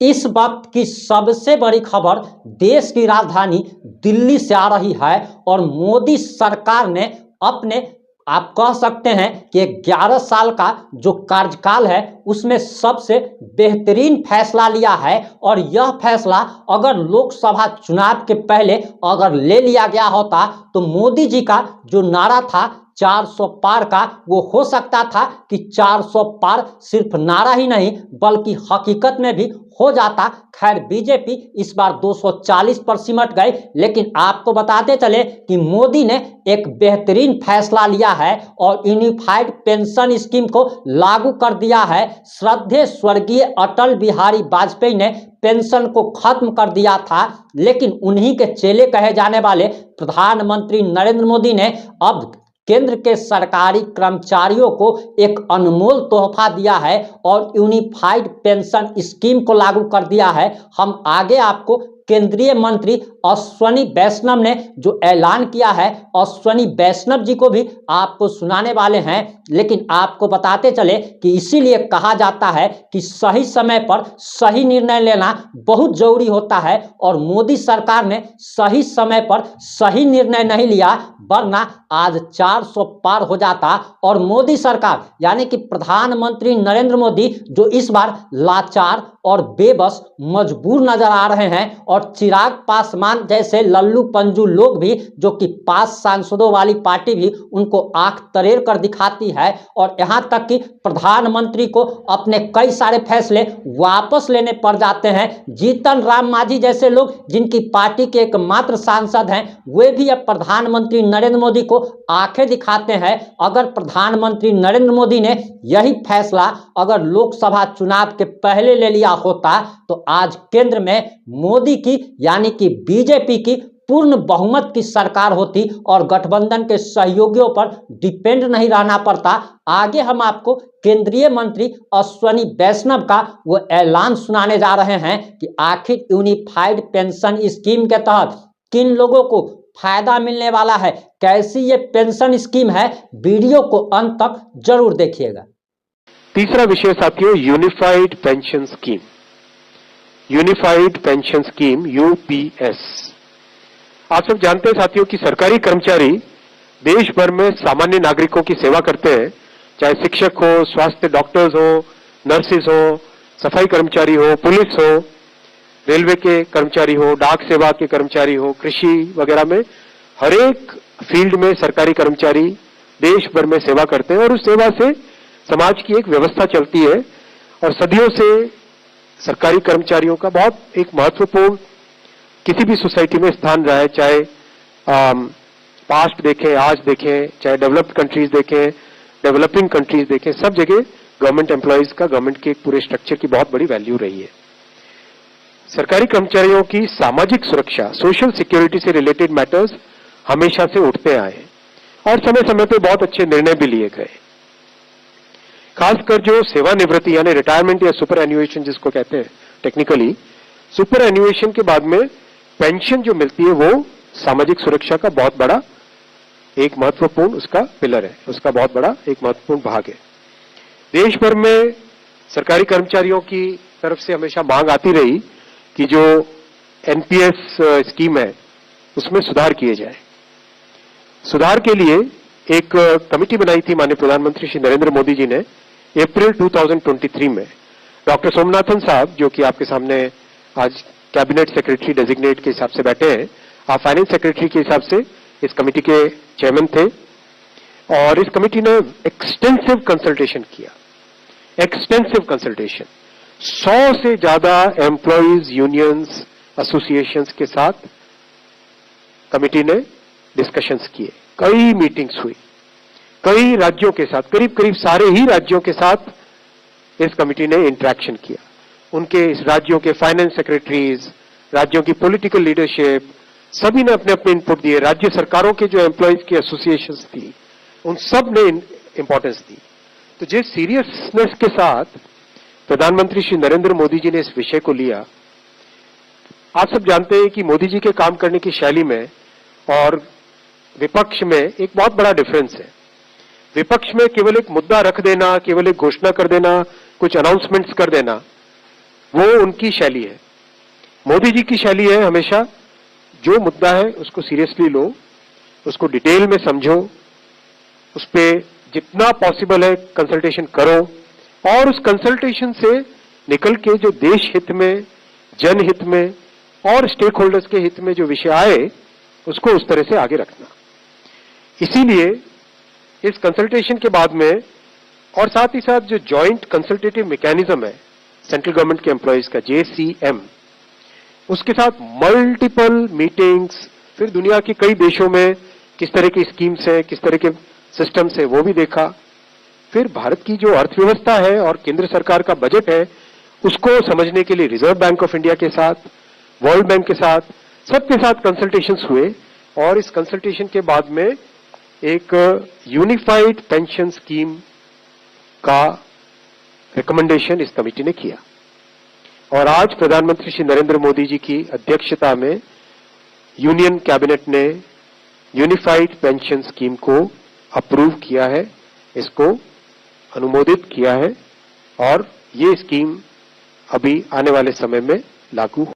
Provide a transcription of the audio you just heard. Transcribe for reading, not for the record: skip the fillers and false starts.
इस वक्त की सबसे बड़ी खबर देश की राजधानी दिल्ली से आ रही है और मोदी सरकार ने अपने आप कह सकते हैं कि 11 साल का जो कार्यकाल है उसमें सबसे बेहतरीन फैसला लिया है। और यह फैसला अगर लोकसभा चुनाव के पहले अगर ले लिया गया होता तो मोदी जी का जो नारा था 400 पार का, वो हो सकता था कि 400 पार सिर्फ नारा ही नहीं बल्कि हकीकत में भी हो जाता। खैर बीजेपी इस बार 240 पर सिमट गई, लेकिन आपको बताते चले कि मोदी ने एक बेहतरीन फैसला लिया है और यूनिफाइड पेंशन स्कीम को लागू कर दिया है। श्रद्धेय स्वर्गीय अटल बिहारी वाजपेयी ने पेंशन को खत्म कर दिया था, लेकिन उन्हीं के चेले कहे जाने वाले प्रधानमंत्री नरेंद्र मोदी ने अब केंद्र के सरकारी कर्मचारियों को एक अनमोल तोहफा दिया है और यूनिफाइड पेंशन स्कीम को लागू कर दिया है। हम आगे आपको केंद्रीय मंत्री अश्विनी वैष्णव ने जो ऐलान किया है, अश्विनी वैष्णव जी को भी आपको सुनाने वाले हैं। लेकिन आपको बताते चले कि इसीलिए कहा जाता है कि सही समय पर सही निर्णय लेना बहुत जरूरी होता है और मोदी सरकार ने सही समय पर सही निर्णय नहीं लिया, वरना आज 400 पार हो जाता। और मोदी सरकार यानी कि प्रधानमंत्री नरेंद्र मोदी जो इस बार लाचार और बेबस मजबूर नजर आ रहे हैं और चिराग पासवान जैसे लल्लू पंजू लोग भी, जो कि 5 सांसदों वाली पार्टी भी उनको आंख तरेर कर दिखाती है। और यहां तक कि प्रधानमंत्री को अपने कई सारे फैसले वापस लेने पड़ जाते हैं। जीतन राम मांझी जैसे लोग जिनकी पार्टी के एकमात्र सांसद हैं, वे भी अब प्रधानमंत्री नरेंद्र मोदी को आंखें दिखाते हैं। अगर प्रधानमंत्री नरेंद्र मोदी ने यही फैसला अगर लोकसभा चुनाव के पहले ले लिया होता तो आज केंद्र में मोदी की यानी कि बीजेपी की पूर्ण बहुमत की सरकार होती और गठबंधन के सहयोगियों पर डिपेंड नहीं रहना पड़ता। आगे हम आपको केंद्रीय मंत्री अश्विनी वैष्णव का वो ऐलान सुनाने जा रहे हैं कि आखिर यूनिफाइड पेंशन स्कीम के तहत किन लोगों को फायदा मिलने वाला है, कैसी ये पेंशन स्कीम है। वीडियो को अंत तक जरूर देखिएगा। तीसरा विषय साथियों, unified pension scheme. Unified pension scheme UPS. आप सब जानते हैं साथियों कि सरकारी कर्मचारी देश भर में सामान्य नागरिकों की सेवा करते हैं, चाहे शिक्षक हो, स्वास्थ्य डॉक्टर्स हो, नर्सेज हो, सफाई कर्मचारी हो, पुलिस हो, रेलवे के कर्मचारी हो, डाक सेवा के कर्मचारी हो, कृषि वगैरह में हर एक फील्ड में सरकारी कर्मचारी देश भर में सेवा करते हैं और उस सेवा से समाज की एक व्यवस्था चलती है। और सदियों से सरकारी कर्मचारियों का बहुत एक महत्वपूर्ण किसी भी सोसाइटी में स्थान रहा है, चाहे पास्ट देखें, आज देखें, चाहे डेवलप्ड कंट्रीज देखें, डेवलपिंग कंट्रीज देखें, सब जगह गवर्नमेंट एम्प्लॉयज का गवर्नमेंट के पूरे स्ट्रक्चर की बहुत बड़ी वैल्यू रही है। सरकारी कर्मचारियों की सामाजिक सुरक्षा, सोशल सिक्योरिटी से रिलेटेड मैटर्स हमेशा से उठते आए हैं और समय समय पे बहुत अच्छे निर्णय भी लिए गए। खासकर जो सेवानिवृत्ति यानी रिटायरमेंट या सुपर एन्युएशन जिसको कहते हैं टेक्निकली, सुपर एन्युएशन के बाद में पेंशन जो मिलती है वो सामाजिक सुरक्षा का बहुत बड़ा एक महत्वपूर्ण उसका पिलर है, उसका बहुत बड़ा एक महत्वपूर्ण भाग है। देश भर में सरकारी कर्मचारियों की तरफ से हमेशा मांग आती रही कि जो एनपीएस स्कीम है उसमें सुधार किए जाए। सुधार के लिए एक कमेटी बनाई थी माननीय प्रधानमंत्री श्री नरेंद्र मोदी जी ने अप्रैल 2023 में। डॉक्टर सोमनाथन साहब जो कि आपके सामने आज कैबिनेट सेक्रेटरी डेजिग्नेट के हिसाब से बैठे हैं, आप फाइनेंस सेक्रेटरी के हिसाब से इस कमेटी के चेयरमैन थे और इस कमेटी ने एक्सटेंसिव कंसल्टेशन किया, एक्सटेंसिव कंसल्टेशन। 100 से ज्यादा एम्प्लॉयज यूनियंस एसोसिएशंस के साथ कमेटी ने डिस्कशंस किए, कई मीटिंग्स हुई, कई राज्यों के साथ, करीब करीब सारे ही राज्यों के साथ इस कमेटी ने इंटरेक्शन किया। उनके इस राज्यों के फाइनेंस सेक्रेटरीज, राज्यों की पॉलिटिकल लीडरशिप, सभी ने अपने अपने इनपुट दिए। राज्य सरकारों के जो एम्प्लॉयज की एसोसिएशंस थी उन सब ने इंपॉर्टेंस दी। तो जिस सीरियसनेस के साथ प्रधानमंत्री श्री नरेंद्र मोदी जी ने इस विषय को लिया, आप सब जानते हैं कि मोदी जी के काम करने की शैली में और विपक्ष में एक बहुत बड़ा डिफरेंस है। विपक्ष में केवल एक मुद्दा रख देना, केवल एक घोषणा कर देना, कुछ अनाउंसमेंट्स कर देना, वो उनकी शैली है। मोदी जी की शैली है हमेशा जो मुद्दा है उसको सीरियसली लो, उसको डिटेल में समझो, उस पर जितना पॉसिबल है कंसल्टेशन करो और उस कंसल्टेशन से निकल के जो देश हित में, जनहित में और स्टेक होल्डर्स के हित में जो विषय आए उसको उस तरह से आगे रखना। इसीलिए इस कंसल्टेशन के बाद में और साथ ही साथ जो जॉइंट कंसल्टेटिव मैकेनिज्म है सेंट्रल गवर्नमेंट के एम्प्लॉइज का JCM, उसके साथ मल्टीपल मीटिंग्स, फिर दुनिया के कई देशों में किस तरह की स्कीम्स है, किस तरह के सिस्टम्स है वो भी देखा, फिर भारत की जो अर्थव्यवस्था है और केंद्र सरकार का बजट है उसको समझने के लिए रिजर्व बैंक ऑफ इंडिया के साथ, वर्ल्ड बैंक के साथ, सबके साथ कंसल्टेशंस हुए और इस कंसल्टेशन के बाद में एक यूनिफाइड पेंशन स्कीम का रिकमेंडेशन इस कमेटी ने किया और आज प्रधानमंत्री श्री नरेंद्र मोदी जी की अध्यक्षता में यूनियन कैबिनेट ने यूनिफाइड पेंशन स्कीम को अप्रूव किया है, इसको अनुमोदित किया है और ये स्कीम अभी आने वाले समय में लागू